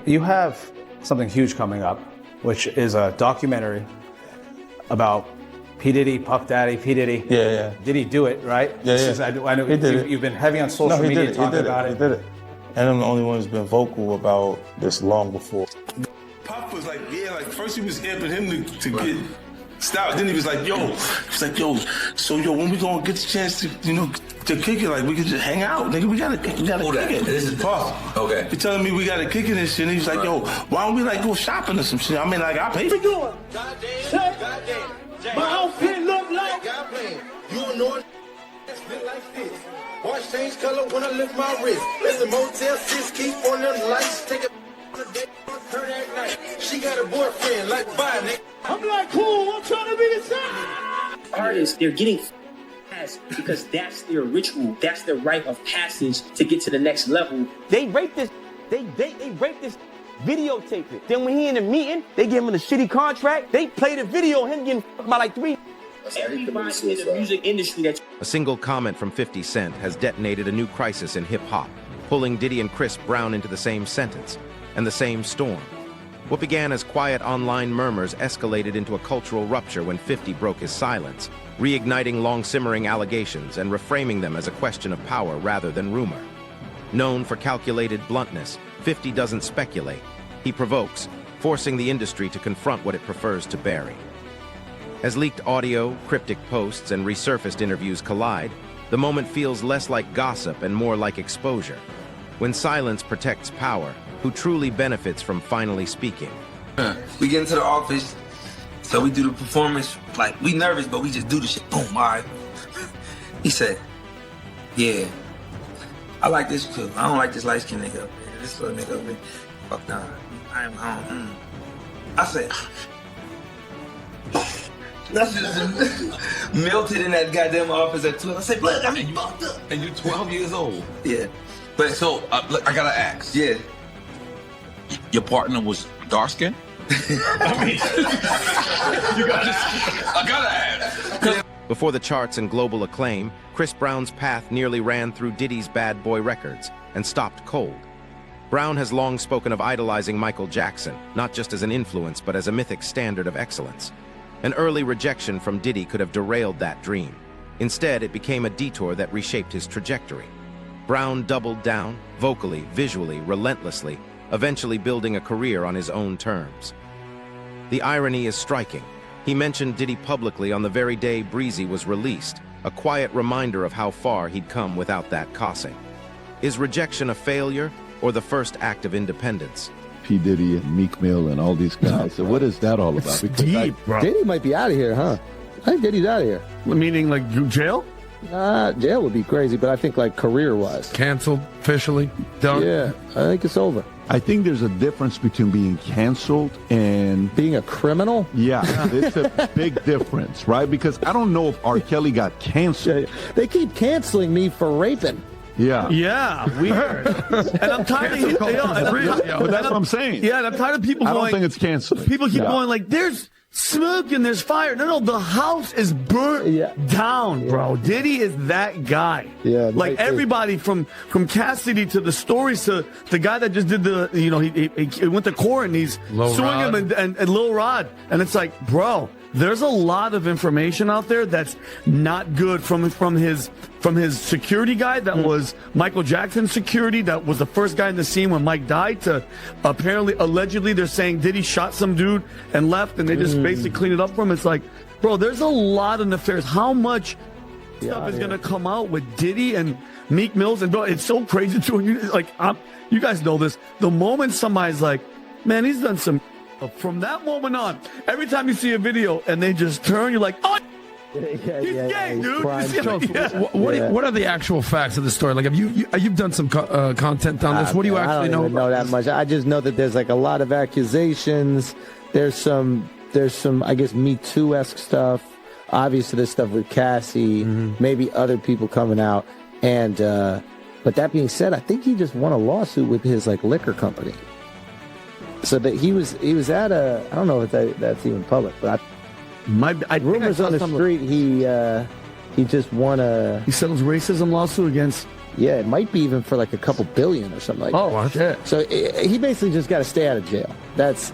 You have something huge coming up, which is a documentary about P. Diddy, Puff Daddy, P. Diddy. Yeah. Did he do it, right? I know he did it. You've been heavy on social media talking about it. He did it. And I'm the only one who's been vocal about this long before. Puff was like, like first he was amping him to get stopped. Then he was like, yo, so when we gonna get the chance to, to kick it, like we could just hang out, nigga. We gotta kick it. This is Puff. Okay. You're telling me we gotta kick it and shit. And he's like, yo, why don't we like go shopping or some shit? I mean, like I pay for you. Goddamn. My outfit look like You know it look like this. Watch change color when I lift my wrist. Listen, Motel 6, keep on them lights. Take it on a date, her that night. She got a boyfriend, like bye, nigga. I'm like, cool, I'm trying to be the same. Artists, they're getting ass because that's their ritual. That's their rite of passage to get to the next level. They raped this. They raped this. Videotape it. Then when he in the meeting, they give him a shitty contract. They play the video of him getting by like 3. Everybody in the music industry that. A single comment from 50 Cent has detonated a new crisis in hip-hop, pulling Diddy and Chris Brown into the same sentence and the same storm. What began as quiet online murmurs escalated into a cultural rupture when 50 broke his silence, reigniting long-simmering allegations and reframing them as a question of power rather than rumor. Known for calculated bluntness, 50 doesn't speculate. He provokes, forcing the industry to confront what it prefers to bury. As leaked audio, cryptic posts, and resurfaced interviews collide, the moment feels less like gossip and more like exposure. When silence protects power, who truly benefits from finally speaking? We get into the office, so we do the performance. Like, we nervous, but we just do the shit. Boom, all right. He said, yeah, I like this cook. I don't like this light-skinned nigga up there. This little nigga up there. Fuck nah. I said, that's just melted in that goddamn office at 12. I said, look, I mean, you fucked up. And you're 12 years old. Yeah. But so, look, I gotta ask. Yeah. Your partner was dark skinned? I mean, I gotta ask. Before the charts and global acclaim, Chris Brown's path nearly ran through Diddy's Bad Boy Records and stopped cold. Brown has long spoken of idolizing Michael Jackson, not just as an influence, but as a mythic standard of excellence. An early rejection from Diddy could have derailed that dream. Instead, it became a detour that reshaped his trajectory. Brown doubled down, vocally, visually, relentlessly, eventually building a career on his own terms. The irony is striking. He mentioned Diddy publicly on the very day Breezy was released, a quiet reminder of how far he'd come without that cossing. Is rejection a failure or the first act of independence? P. Diddy and Meek Mill and all these guys. So what is that all about? It's deep, bro. Diddy might be out of here, huh? I think Diddy's out of here. Meaning like jail? Jail would be crazy, but I think like career-wise. Canceled, officially, done? Yeah, I think it's over. I think there's a difference between being canceled and being a criminal. Yeah, it's a big difference, right? Because I don't know if R. Kelly got canceled. They keep canceling me for raping. Yeah. Yeah, weird. And I'm tired of but that's what I'm saying. Yeah, and I'm tired of people going. I don't think it's canceling. People keep going like, there's smoke and there's fire. No, the house is burnt down, bro. Diddy is that guy. Yeah, like everybody from Cassidy to the stories to the guy that just did the, he went to court and he's suing him and Lil Rod. And it's like, bro, there's a lot of information out there that's not good from his security guy that was Michael Jackson's security, that was the first guy in the scene when Mike died, to allegedly they're saying Diddy shot some dude and left and they just basically cleaned it up for him. It's like, bro, there's a lot of nefarious. How much stuff is going to come out with Diddy and Meek Mills? And bro, it's so crazy too. You guys know this. The moment somebody's like, man, he's done some. From that moment on, every time you see a video and they just turn, you're like, oh, he's gay, dude. What are the actual facts of the story? Like, you've done some content on this? What do you actually know? I don't know that much. I just know that there's like a lot of accusations. There's some, I guess, Me Too-esque stuff. Obviously, there's stuff with Cassie, maybe other people coming out. And, but that being said, I think he just won a lawsuit with his like liquor company. So that he was at a, I don't know if that's even public, but rumors on the street he just won a. He settles racism lawsuit against Yeah, it might be even for like a couple billion or something like that. Oh, that's it. So he basically just got to stay out of jail.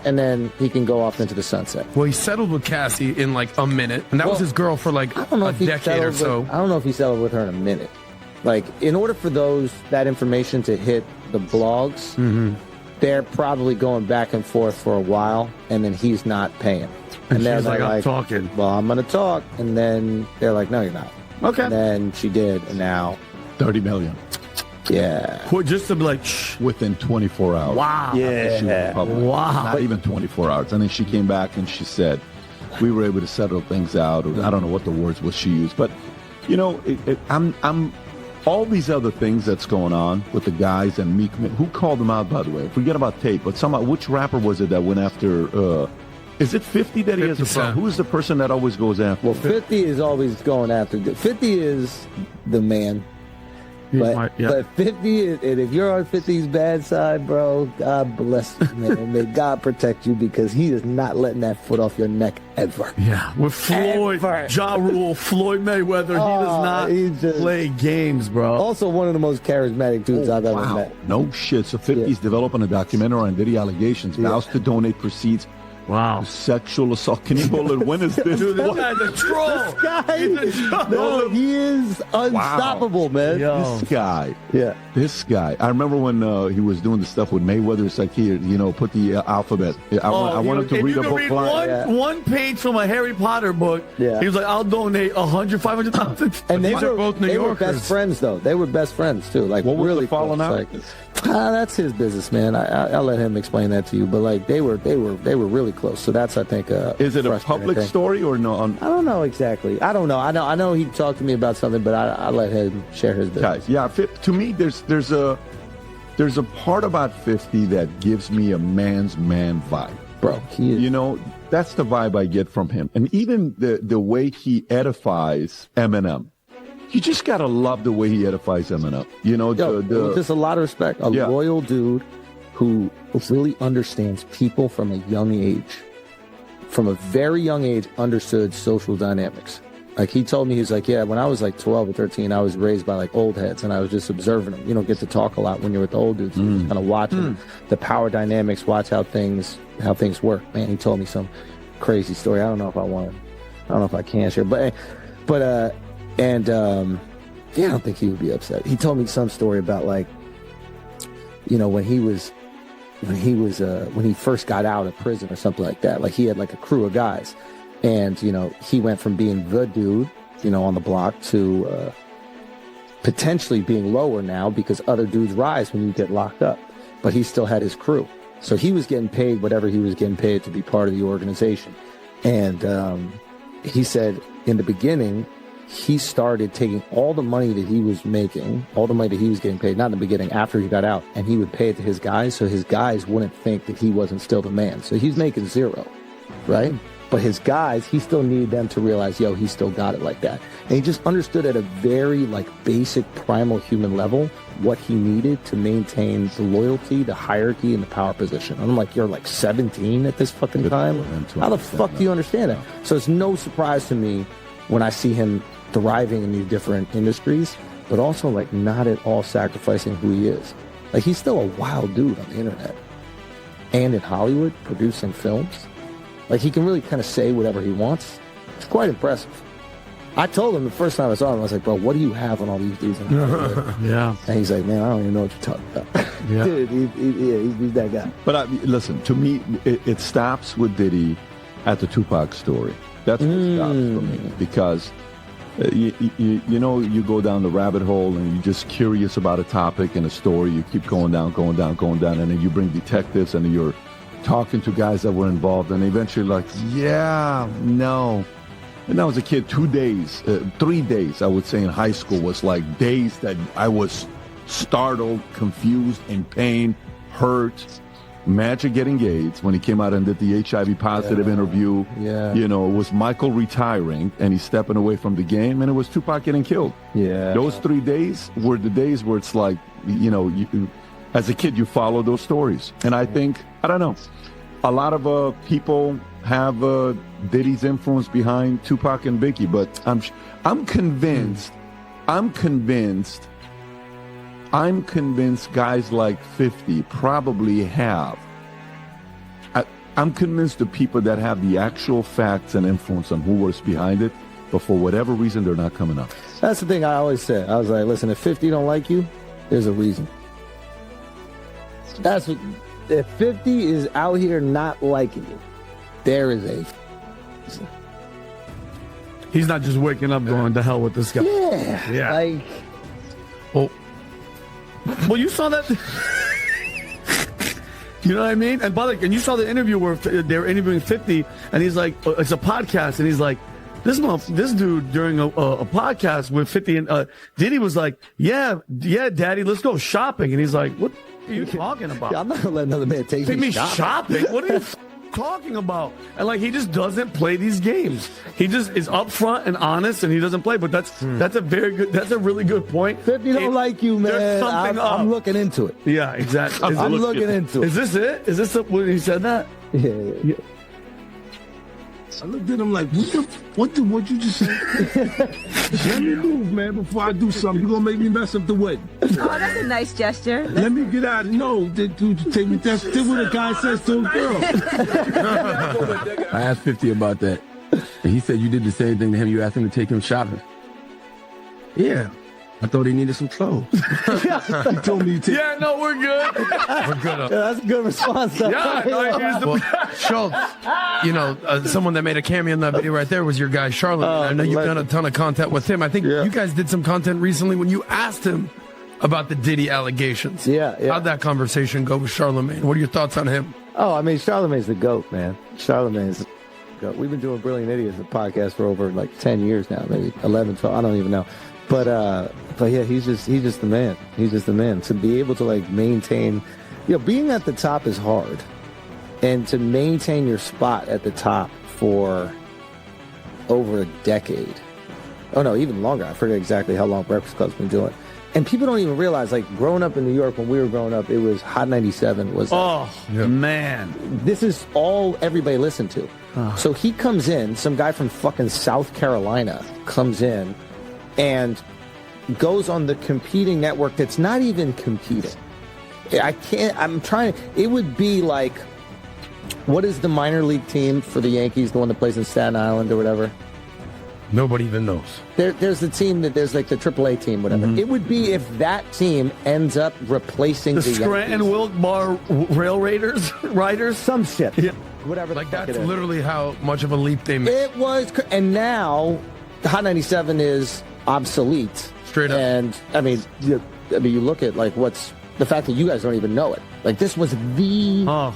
And then he can go off into the sunset. Well, he settled with Cassie in like a minute, and that was his girl for like a decade or so. I don't know if he settled with her in a minute. Like, in order for that information to hit the blogs, they're probably going back and forth for a while, and then he's not paying. And they're she's like, I'm talking. Well, I'm going to talk. And then they're like, no, you're not. Okay. And then she did, and now 30 million. Yeah. Just to be like, shh. Within 24 hours. Wow. Yeah. Wow. Not even 24 hours. And then she came back and she said, we were able to settle things out. Or I don't know what the words was she used. But, you know, I'm all these other things that's going on with the guys and Meek. Who called them out, by the way? Forget about Tate. But which rapper was it that went after... is it 50 that he has a problem? Who is the person that always goes after? Well, 50 is always going after. 50 is the man. But 50 is, and if you're on 50's bad side, bro, God bless you, man. May God protect you because he is not letting that foot off your neck ever. Yeah, with Floyd, Ja Rule, Floyd Mayweather, he does not play games, bro. Also, one of the most charismatic dudes I've ever met. No shit. So 50's developing a documentary on Diddy allegations, vows to donate proceeds. Wow. Sexual assault. Can you hold it? When is this? Dude, this guy's a troll. This guy, no, he is unstoppable, man. Yo. This guy. Yeah. This guy. I remember when he was doing the stuff with Mayweather. It's like, here, you know, put the alphabet. I wanted to read a book. One page from a Harry Potter book. Yeah. He was like, I'll donate 100, 500,000. And they were both New They were Yorkers. best friends, though. They were best friends, too. Like, what was really the falling out? Like, that's his business, man. I'll let him explain that to you. But like, they were really close. So that's, I think, is it a public story or no? I don't know exactly. I don't know. I know he talked to me about something, but I let him share his business. Guys, yeah. To me, there's a part about 50 that gives me a man's man vibe, bro. You know, that's the vibe I get from him, and even the way he edifies Eminem. You just gotta love the way he edifies Eminem. You know, just a lot of respect. A loyal dude who really understands people from a young age. From a very young age, understood social dynamics. Like, he told me, he's like, yeah, when I was like 12 or 13, I was raised by like old heads, and I was just observing them. You don't get to talk a lot when you're with the old dudes. You're just kind of watching the power dynamics, watch how things work. Man, he told me some crazy story. I don't know if I can share, but yeah, I don't think he would be upset. He told me some story about, like, you know, when he first got out of prison or something like that. Like, he had like a crew of guys, and you know, he went from being the dude, you know, on the block to potentially being lower now because other dudes rise when you get locked up. But he still had his crew, so he was getting paid whatever he was getting paid to be part of the organization. And he said in the beginning, he started taking all the money that he was making, all the money that he was getting paid, not in the beginning, after he got out, and he would pay it to his guys so his guys wouldn't think that he wasn't still the man. So he's making zero, right? But his guys, he still needed them to realize, yo, he still got it like that. And he just understood at a very, like, basic, primal human level what he needed to maintain the loyalty, the hierarchy, and the power position. And I'm like, you're like 17 at this fucking time? How the fuck do you understand that? So it's no surprise to me when I see him thriving in these different industries, but also like not at all sacrificing who he is. Like, he's still a wild dude on the internet and in Hollywood producing films. Like, he can really kind of say whatever he wants. It's quite impressive. I told him the first time I saw him, I was like, bro, what do you have on all these dudes in Hollywood? Yeah. And he's like, man, I don't even know what you're talking about. Yeah. Dude, he's that guy. But listen, to me, it stops with Diddy at the Tupac story. That's what stops for me, because you know, you go down the rabbit hole and you're just curious about a topic and a story. You keep going down, and then you bring detectives and you're talking to guys that were involved, and eventually like, yeah, no. And I was a kid, 3 days, I would say, in high school was like days that I was startled, confused, in pain, hurt. Magic getting AIDS when he came out and did the HIV positive interview. Yeah. You know, it was Michael retiring and he's stepping away from the game, and it was Tupac getting killed. Yeah. Those 3 days were the days where it's like, you know, as a kid, you follow those stories. And I think, I don't know, a lot of people have Diddy's influence behind Tupac and Biggie, but I'm convinced I'm convinced guys like 50 probably have. I'm convinced the people that have the actual facts and influence on who was behind it, but for whatever reason, they're not coming up. That's the thing I always said. I was like, listen, if 50 don't like you, there's a reason. That's what, if 50 is out here not liking you, there is a... He's not just waking up going, to hell with this guy. Yeah. Like... Well, you saw that... You know what I mean? And by the way, and you saw the interview where they were interviewing 50, and he's like, it's a podcast, and he's like, this dude during a podcast with 50, and Diddy was like, yeah, daddy, let's go shopping. And he's like, what are you talking about? Yeah, I'm not gonna let another man take me shopping. What are you talking about? And like, he just doesn't play these games. He just is upfront and honest, and he doesn't play. But that's a really good point. 50 don't like you, man. There's something I'm looking into it. Yeah, exactly. I'm looking into it. Is this it? Is this when he said that? Yeah. I looked at him like, what you just say? Let me move, man, before I do something. You're going to make me mess up the wedding. Oh, that's a nice gesture. Let me get out. No, dude, take me. That's what a guy says to a girl. I asked 50 about that. And he said you did the same thing to him. You asked him to take him shopping. Yeah. I thought he needed some clothes. He told me to take. Yeah, no, we're good. We're good. Yeah, that's a good response. Though. Well, Schultz, someone that made a cameo in that video right there was your guy, Charlotte. I know you've done a ton of content with him. I think you guys did some content recently when you asked him about the Diddy allegations. Yeah. How'd that conversation go with Charlamagne? What are your thoughts on him? Oh, I mean, Charlamagne's the GOAT, man. Charlamagne's the GOAT. We've been doing Brilliant Idiots, the podcast, for over like 10 years now, maybe 11, 12, I don't even know. But yeah, he's just the man. He's just the man. To be able to like maintain, being at the top is hard, and to maintain your spot at the top for over a decade. Oh no, even longer. I forget exactly how long Breakfast Club's been doing. And people don't even realize, like, growing up in New York, when we were growing up, it was Hot 97 was. Man, this is all everybody listened to. So he comes in, some guy from fucking South Carolina comes in and goes on the competing network that's not even competing. It would be like, what is the minor league team for the Yankees, the one that plays in Staten Island or whatever? Nobody even knows. There's the team there's like the AAA team, whatever. It would be if that team ends up replacing the Scranton Wilkes-Barre Rail Riders, some shit. Yeah. Whatever. Like, that's literally how much of a leap they made. It was, and now Hot 97 is obsolete. Straight up. And I mean, you look at like what's the fact that you guys don't even know it. Like, this was the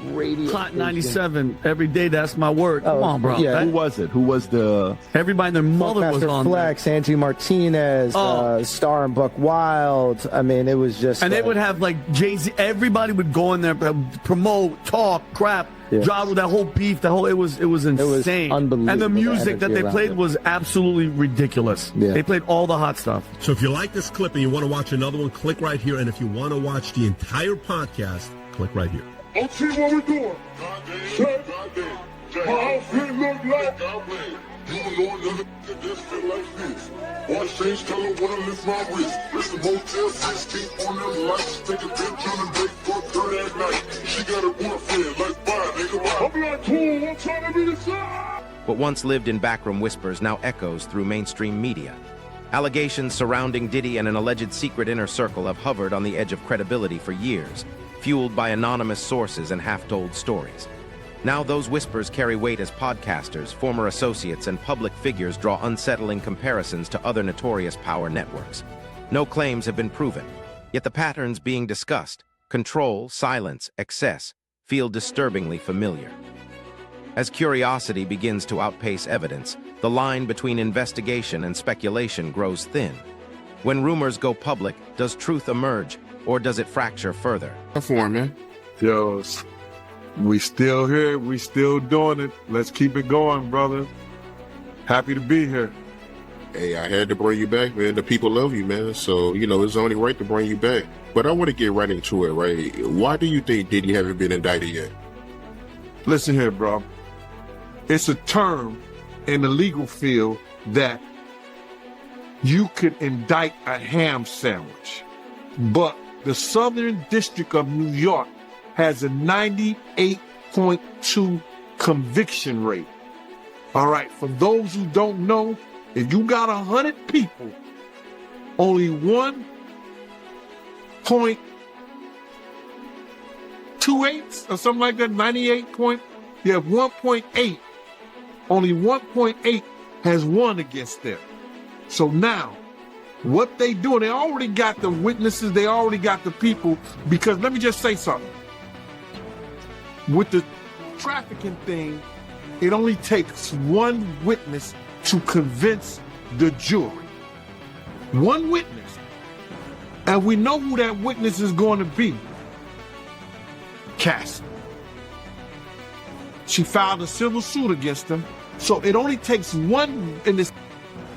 radio Hot 97 every day. That's my word. Come on, bro. Yeah. Who was it? Who was the... Everybody and their mother was on Flex, there. Angie Martinez, Star and Buck Wild. I mean, it was just... And they would have like Jay-Z. Everybody would go in there, promote, talk, crap. Drive with that whole beef, it was insane. It was unbelievable. And the music that they played was absolutely ridiculous. Yeah. They played all the hot stuff. So if you like this clip and you want to watch another one, click right here. And if you want to watch the entire podcast, click right here. Let's see what we're doing. My outfit look like. You know another this fit like this. Watch change color when I lift my wrist. Listen, Motel 6, keep on them lights. Take a bitch on the break, fuck her at night. She got a boyfriend, like bye, nigga, bye. I'm like, cool, I'm trying to be the side. What once lived in backroom whispers now echoes through mainstream media. Allegations surrounding Diddy and an alleged secret inner circle have hovered on the edge of credibility for years, fueled by anonymous sources and half-told stories. Now those whispers carry weight as podcasters, former associates, and public figures draw unsettling comparisons to other notorious power networks. No claims have been proven, yet the patterns being discussed, control, silence, excess, feel disturbingly familiar. As curiosity begins to outpace evidence, the line between investigation and speculation grows thin. When rumors go public, does truth emerge, or does it fracture further? Man. Yo, we still here. We still doing it. Let's keep it going, brother. Happy to be here. Hey, I had to bring you back, man. The people love you, man. So, it's only right to bring you back. But I want to get right into it, right? Why do you think Diddy haven't been indicted yet? Listen here, bro. It's a term in the legal field that you could indict a ham sandwich. but the Southern District of New York has a 98.2 conviction rate. All right, for those who don't know, if you got 100 people, only 1.28 or something like that, 1.8, only 1.8 has won against them. So now, what they do, they already got the witnesses, they already got the people, because let me just say something. With the trafficking thing, it only takes one witness to convince the jury. One witness. And we know who that witness is going to be. Cassie. She filed a civil suit against him. So it only takes one, in this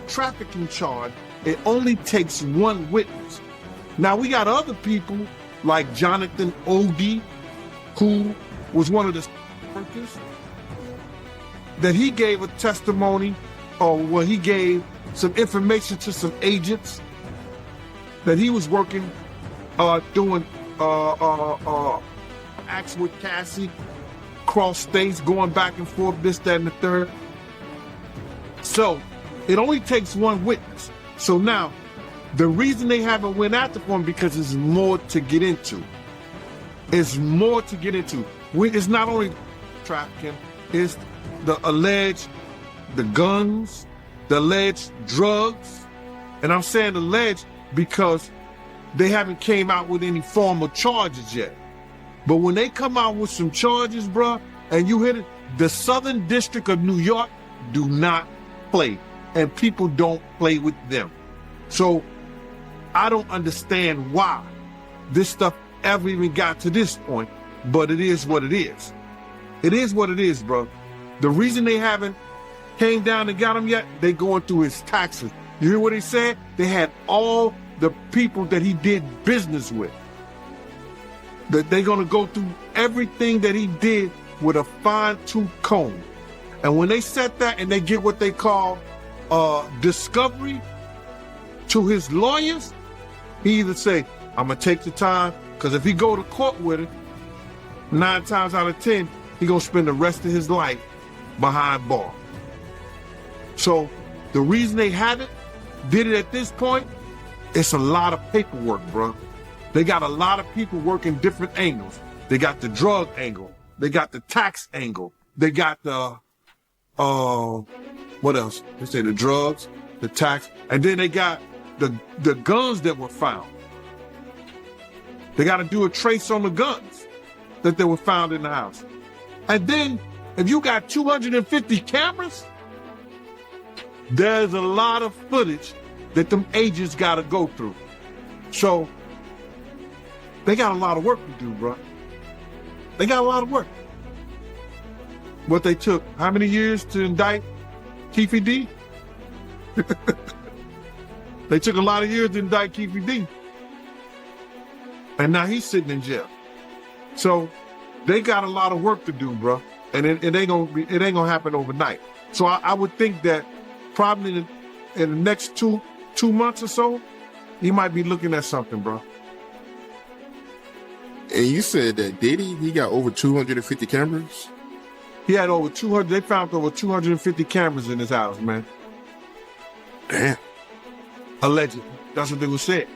trafficking charge, it only takes one witness. Now we got other people like Jonathan Odie, who was one of the workers, that he gave a testimony, or well, he gave some information to some agents that he was working, doing acts with Cassie, cross states, going back and forth, this, that, and the third. So it only takes one witness. So now, the reason they haven't went after him because there's more to get into. It's more to get into. It's not only trafficking, it's the alleged, the guns, the alleged drugs. And I'm saying alleged because they haven't came out with any formal charges yet. But when they come out with some charges, bruh, and you hit it, the Southern District of New York do not play. And people don't play with them. So I don't understand why this stuff ever even got to this point, but it is what it is. It is what it is, bro. The reason they haven't came down and got him yet, they going through his taxes. You hear what he said? They had all the people that he did business with. That they're gonna go through everything that he did with a fine-tooth comb. And when they set that and they get what they call discovery to his lawyers, he either say, I'm gonna take the time, because if he go to court with it, 9 times out of 10, he gonna spend the rest of his life behind bar. So the reason they haven't did it at this point, it's a lot of paperwork, bro. They got a lot of people working different angles. They got the drug angle. They got the tax angle. They got the, what else? They say the drugs, the tax, and then they got the guns that were found. They got to do a trace on the guns that they were found in the house. And then, if you got 250 cameras, there's a lot of footage that them agents got to go through. So, they got a lot of work to do, bro. They got a lot of work. What they took, how many years to indict Keefe D? They took a lot of years to indict Keefe D. And now he's sitting in jail. So they got a lot of work to do, bro. And it ain't gonna happen overnight. So I would think that probably in the next two months or so, he might be looking at something, bro. And you said that Diddy, he got over 250 cameras? He had over 200, they found over 250 cameras in his house, man. Damn. Allegedly. That's what they were saying.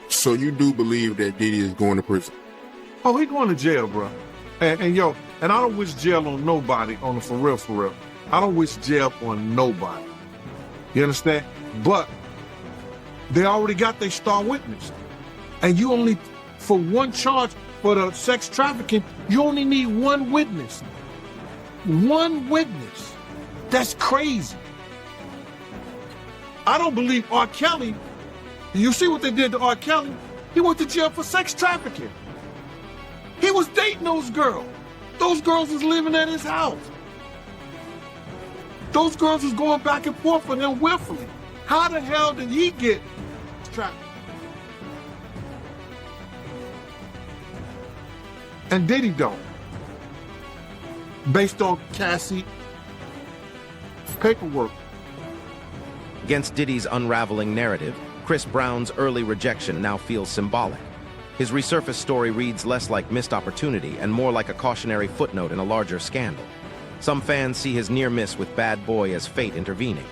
So you do believe that Diddy is going to prison? Oh, he going to jail, bro. And yo, and I don't wish jail on nobody, on the for real. I don't wish jail on nobody. You understand? But they already got their star witness. And you only, for one charge, for the sex trafficking, you only need one witness. One witness. That's crazy. I don't believe R. Kelly, you see what they did to R. Kelly? He went to jail for sex trafficking. He was dating those girls. Those girls was living at his house. Those girls was going back and forth with him willfully. How the hell did he get trafficked? And Diddy don't. Based on Cassie paperwork. Against Diddy's unraveling narrative, Chris Brown's early rejection now feels symbolic. His resurfaced story reads less like missed opportunity and more like a cautionary footnote in a larger scandal. Some fans see his near miss with Bad Boy as fate intervening.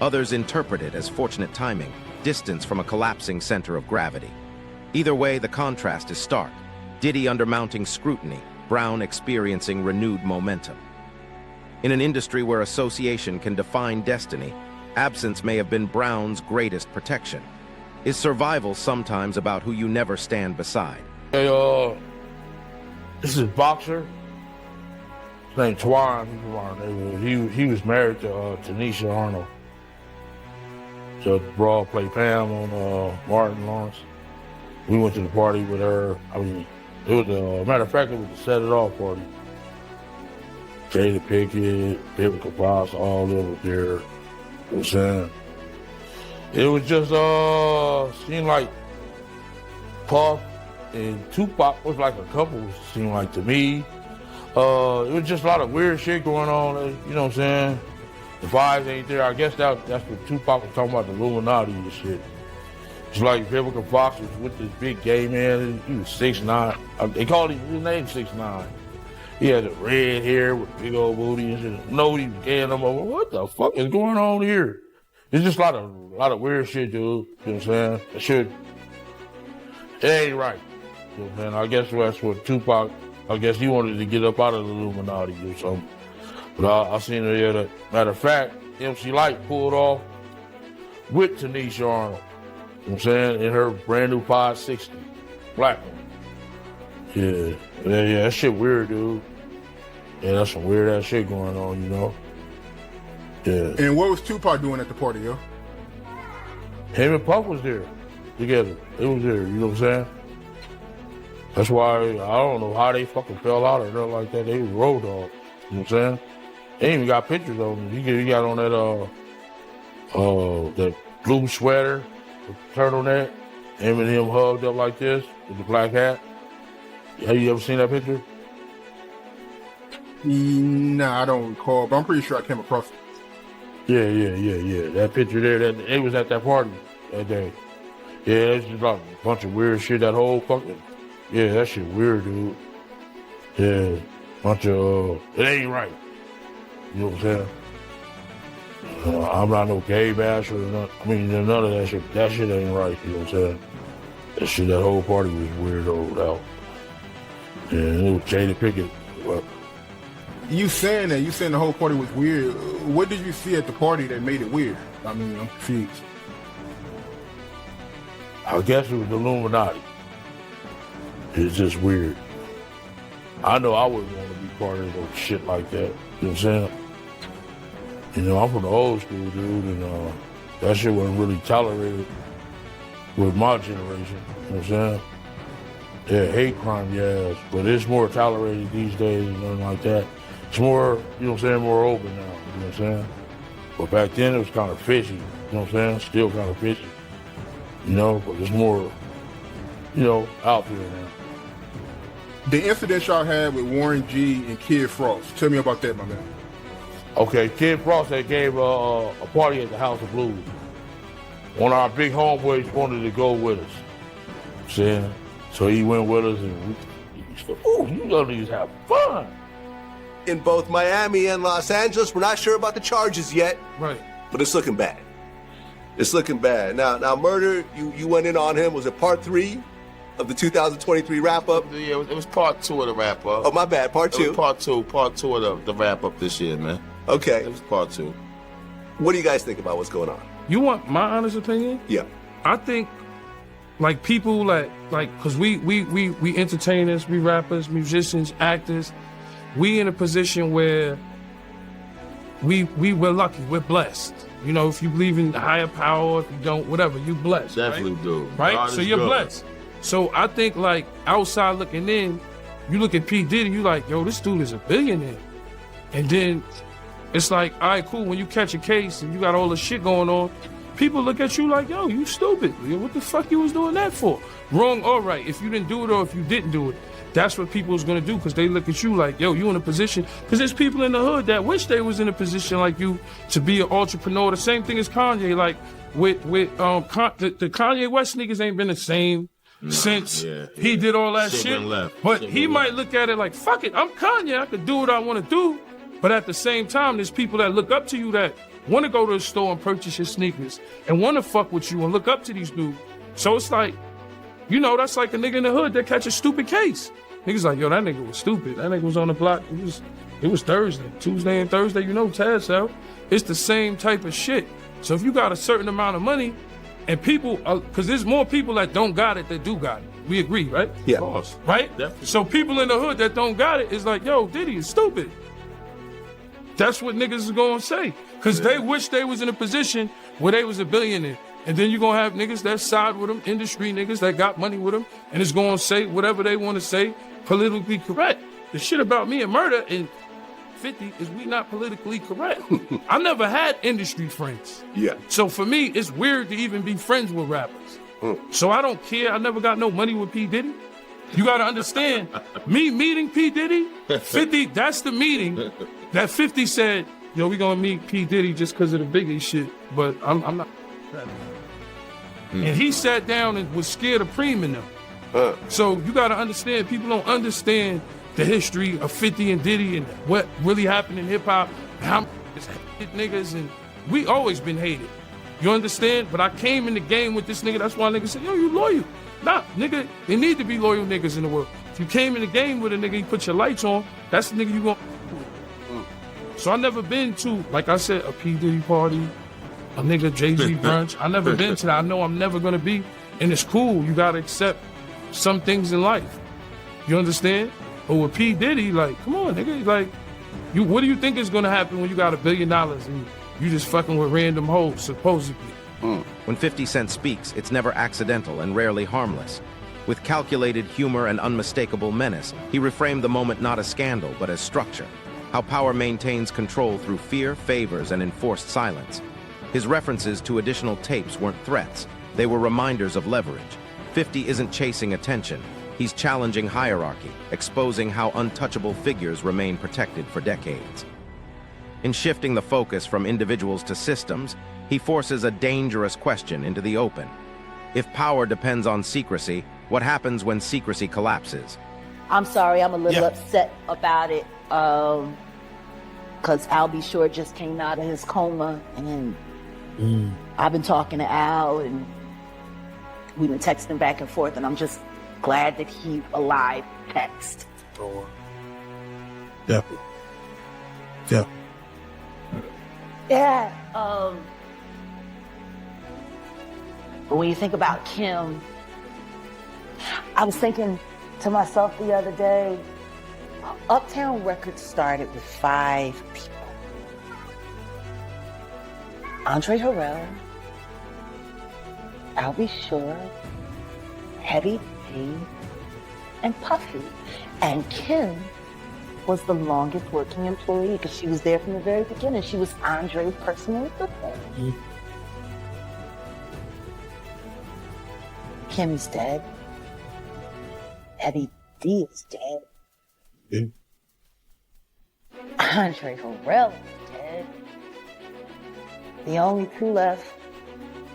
Others interpret it as fortunate timing, distance from a collapsing center of gravity. Either way, the contrast is stark. Diddy under mounting scrutiny, Brown experiencing renewed momentum. In an industry where association can define destiny, absence may have been Brown's greatest protection. Is survival sometimes about who you never stand beside? Hey, this is a boxer. His name Twan. He was married to Tanisha Arnold. So Brawl played Pam on Martin Lawrence. We went to the party with her. I mean, it was a matter of fact, it was a Set It Off party. Jada Pinkett, Vivica Fox, all of them were there. You know what I'm saying? It was just seemed like Puff and Tupac was like a couple, seemed like to me. It was just a lot of weird shit going on, you know what I'm saying? The vibes ain't there. I guess that's what Tupac was talking about, the Illuminati and shit. It's like Vivica Fox was with this big gay man. He was 6'9". They called his name 6'9". He had the red hair with big old booty and shit. No, he was gay, and I'm like, what the fuck is going on here? It's just a lot of weird shit, dude. You know what I'm saying? It ain't right. You know what I'm saying? I guess that's what Tupac, I guess he wanted to get up out of the Illuminati or something. But I seen her there. Matter of fact, MC Lyte pulled off with Tanisha Arnold. You know what I'm saying? In her brand new 560. Black one. Yeah, that shit weird, dude. Yeah, that's some weird ass shit going on, you know? Yeah. And what was Tupac doing at the party, yo? Him and Puff was there together. They was there, you know what I'm saying? That's why I don't know how they fucking fell out or nothing like that. They was road dog. You know what I'm saying? They even got pictures of him. He got on that blue sweater, the turtleneck, him and him hugged up like this with the black hat. Have you ever seen that picture? Nah, I don't recall, but I'm pretty sure I came across it. Yeah. That picture there, it was at that party that day. Yeah, it's just like a bunch of weird shit. That whole fucking, yeah, that shit weird, dude. Yeah, bunch of, it ain't right. You know what I'm saying? I'm not no gay basher or nothing. I mean, none of that shit. That shit ain't right. You know what I'm saying? That whole party was weird out. Yeah, it was Jada Pinkett. Well, You saying the whole party was weird. What did you see at the party that made it weird? I mean, I'm confused. I guess it was the Illuminati. It's just weird. I know I wouldn't want to be part of no shit like that. You know what I'm saying? You know, I'm from the old school, dude, and that shit wasn't really tolerated with my generation. You know what I'm saying? Yeah, hate crime, yes, but it's more tolerated these days and nothing like that. It's more, you know what I'm saying, more open now, you know what I'm saying? But back then it was kind of fishy, you know what I'm saying? Still kind of fishy, you know, but it's more, you know, out there now. The incident y'all had with Warren G and Kid Frost. Tell me about that, my man. Okay, Kid Frost had gave a party at the House of Blues. One of our big homeboys wanted to go with us, you know what I'm saying? So he went with us and he said, ooh, you niggas have fun. In both Miami and Los Angeles, we're not sure about the charges yet. Right. But it's looking bad. It's looking bad. Now murder, you went in on him. Was it part 3 of the 2023 wrap-up? Yeah, it was part 2 of the wrap-up. Oh, my bad, part 2? It was part two of the wrap-up this year, man. Okay. It was part 2. What do you guys think about what's going on? You want my honest opinion? Yeah. I think, like, people like, cause we entertainers, we rappers, musicians, actors, we in a position where we're lucky, we're blessed. You know, if you believe in higher power, if you don't, whatever, you blessed. Definitely right? do. Right? God So is you're good. blessed. So I think, like, outside looking in, you look at P. Diddy, you like, yo, this dude is a billionaire. And then it's like, all right, cool, when you catch a case and you got all this shit going on, people look at you like, yo, you stupid. What the fuck you was doing that for? Wrong or right. If you didn't do it or if you didn't do it, that's what people is gonna do, because they look at you like, yo, you in a position, because there's people in the hood that wish they was in a position like you to be an entrepreneur. The same thing as Kanye, like, with the Kanye West niggas ain't been the same since he did all that shit. But he might look at it like, fuck it, I'm Kanye, I could do what I want to do. But at the same time, there's people that look up to you that want to go to the store and purchase your sneakers and want to fuck with you and look up to these dudes. So it's like, you know, that's like a nigga in the hood that catch a stupid case. Niggas like, yo, that nigga was stupid. That nigga was on the block. It was Thursday. Tuesday and Thursday, you know, Taz out. It's the same type of shit. So if you got a certain amount of money, and people, because there's more people that don't got it that do got it. We agree, right? Yeah. Of course. Right? Definitely. So people in the hood that don't got it is like, yo, Diddy is stupid. That's what niggas is gonna say. Because they wish they was in a position where they was a billionaire. And then you're gonna have niggas that side with them, industry niggas that got money with them, and it's gonna say whatever they wanna say, politically correct. The shit about me and Murder and 50 is we not politically correct. I never had industry friends. Yeah. So for me, it's weird to even be friends with rappers. So I don't care. I never got no money with P. Diddy. You gotta understand, me meeting P. Diddy, 50, that's the meeting that 50 said, yo, we gonna meet P. Diddy just because of the Biggie shit, but I'm not. And he sat down and was scared of Preem and them. So you gotta understand, people don't understand the history of 50 and Diddy and what really happened in hip hop, how hated niggas, and we always been hated. You understand? But I came in the game with this nigga, that's why niggas said, yo, you loyal. Nah, nigga, there need to be loyal niggas in the world. If you came in the game with a nigga, you put your lights on, that's the nigga you gonna. So I never been to, like I said, a P. Diddy party, a nigga Jay-Z brunch. I never been to that. I know I'm never gonna be. And it's cool. You gotta accept some things in life. You understand? But with P. Diddy, like, come on, nigga. Like, what do you think is gonna happen when you got $1 billion and you just fucking with random hoes, supposedly? When 50 Cent speaks, it's never accidental and rarely harmless. With calculated humor and unmistakable menace, he reframed the moment not as scandal, but as structure. How power maintains control through fear, favors, and enforced silence. His references to additional tapes weren't threats. They were reminders of leverage. 50 isn't chasing attention. He's challenging hierarchy, exposing how untouchable figures remain protected for decades. In shifting the focus from individuals to systems, he forces a dangerous question into the open. If power depends on secrecy, what happens when secrecy collapses? I'm sorry, I'm a little upset about it, because Al B. Short just came out of his coma, and I've been talking to Al, and we've been texting back and forth, and I'm just glad that he's alive. Text. Yeah. Yeah. Yeah. But when you think about Kim, I was thinking to myself the other day, Uptown Records started with 5 people. Andre Harrell, Al B. Short, Heavy D, and Puffy. And Kim was the longest working employee because she was there from the very beginning. She was Andre's personal assistant. Kim's dead. Heavy D is dead. Andre Harrell is dead. The only 2 left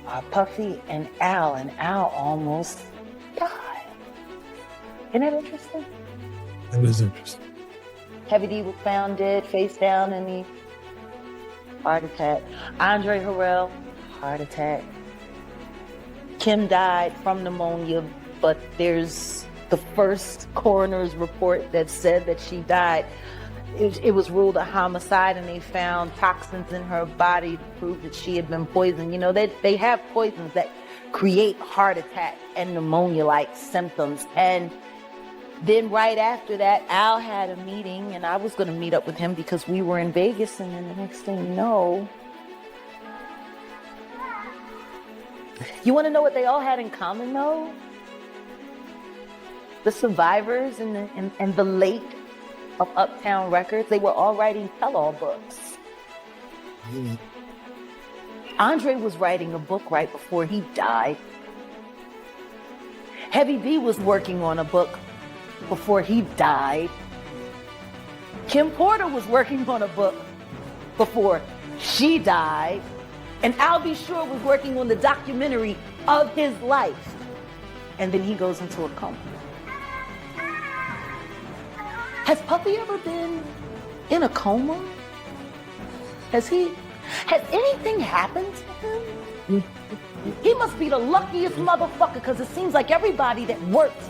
are Puffy and Al almost died. Isn't that interesting? That is interesting. Heavy D was found dead, face down in the heart attack. Andre Harrell, heart attack. Kim died from pneumonia, but there's the first coroner's report that said that she died. It was ruled a homicide, and they found toxins in her body to prove that she had been poisoned. You know, they have poisons that create heart attack and pneumonia-like symptoms. And then right after that, Al had a meeting, and I was going to meet up with him because we were in Vegas, and then the next thing you know, you want to know what they all had in common, though? The survivors and the late of Uptown Records, they were all writing tell-all books. Andre was writing a book right before he died. Heavy D was working on a book before he died. Kim Porter was working on a book before she died. And Al B. Sure was working on the documentary of his life. And then he goes into a coma. Has Puffy ever been in a coma? Has anything happened to him? He must be the luckiest motherfucker, because it seems like everybody that worked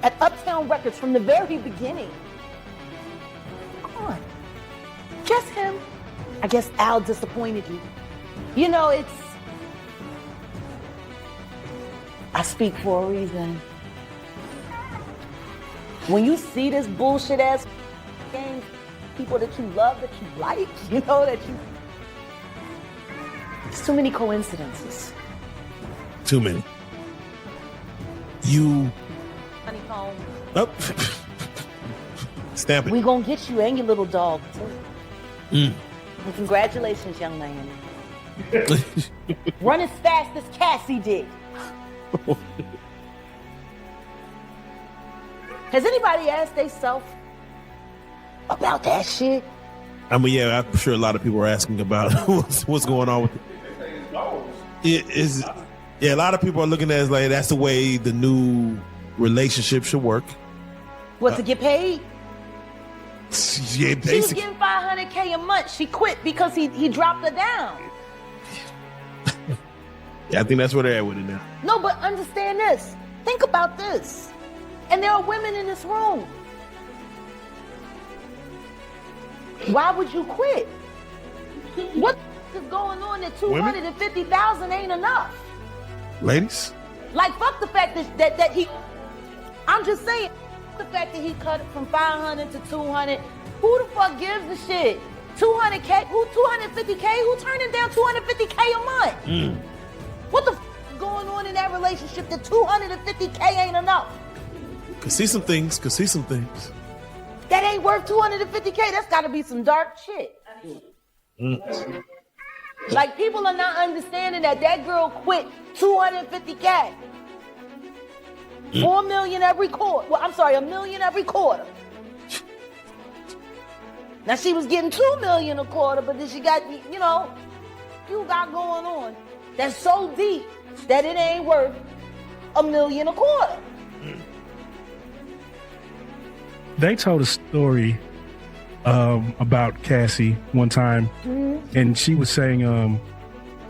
at Uptown Records from the very beginning. Come on. Just him. I guess Al disappointed you. You know, I speak for a reason. When you see this bullshit ass game, people that you love, that you like, you know, it's too many coincidences. Too many. You. Honeycomb. Oh. Stamp it. We gonna get you and your little dog too. And congratulations, young man. Run as fast as Cassie did. Has anybody asked themselves about that shit? I mean, yeah, I'm sure a lot of people are asking about what's going on with it. Yeah, a lot of people are looking at it as like that's the way the new relationship should work. What, to get paid? Yeah, She was getting $500K a month. She quit because he dropped her down. Yeah, I think that's where they're at with it now. No, but understand this. Think about this. And there are women in this room. Why would you quit? What is going on that $250,000 ain't enough? Ladies? Like, fuck the fact that he... I'm just saying, the fact that he cut it from 500 to 200. Who the fuck gives a shit? 200K? Who 250K? Who turning down 250K a month? What the f is going on in that relationship that 250K ain't enough? Could see some things. That ain't worth 250K. That's gotta be some dark shit. Like, people are not understanding that girl quit 250K. 4 million every quarter. Well, I'm sorry, $1 million every quarter. Now, she was getting $2 million a quarter, but then she got, you got going on. That's so deep that it ain't worth $1 million a quarter. They told a story about Cassie one time, and she was saying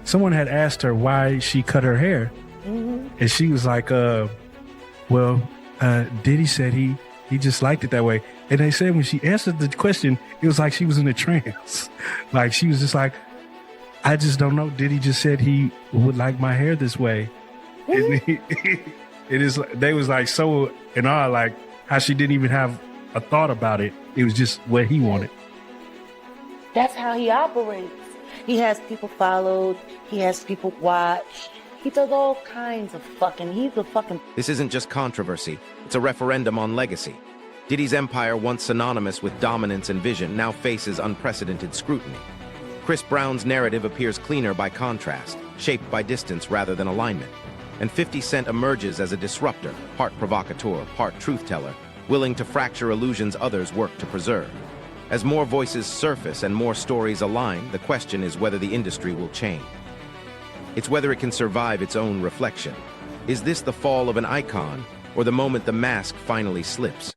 someone had asked her why she cut her hair, and she was like, Diddy said he just liked it that way. And they said when she answered the question, it was like she was in a trance. Like, she was just like, I just don't know. Diddy just said he would like my hair this way. They was like so in awe, like how she didn't even have a thought about it. It was just what he wanted. That's how he operates. He has people followed. He has people watch. He does all kinds of he's a fucking... This isn't just controversy. It's a referendum on legacy. Diddy's empire, once synonymous with dominance and vision, now faces unprecedented scrutiny. Chris Brown's narrative appears cleaner by contrast, shaped by distance rather than alignment. And 50 Cent emerges as a disruptor, part provocateur, part truth-teller, willing to fracture illusions others work to preserve. As more voices surface and more stories align, the question is whether the industry will change. It's whether it can survive its own reflection. Is this the fall of an icon, or the moment the mask finally slips?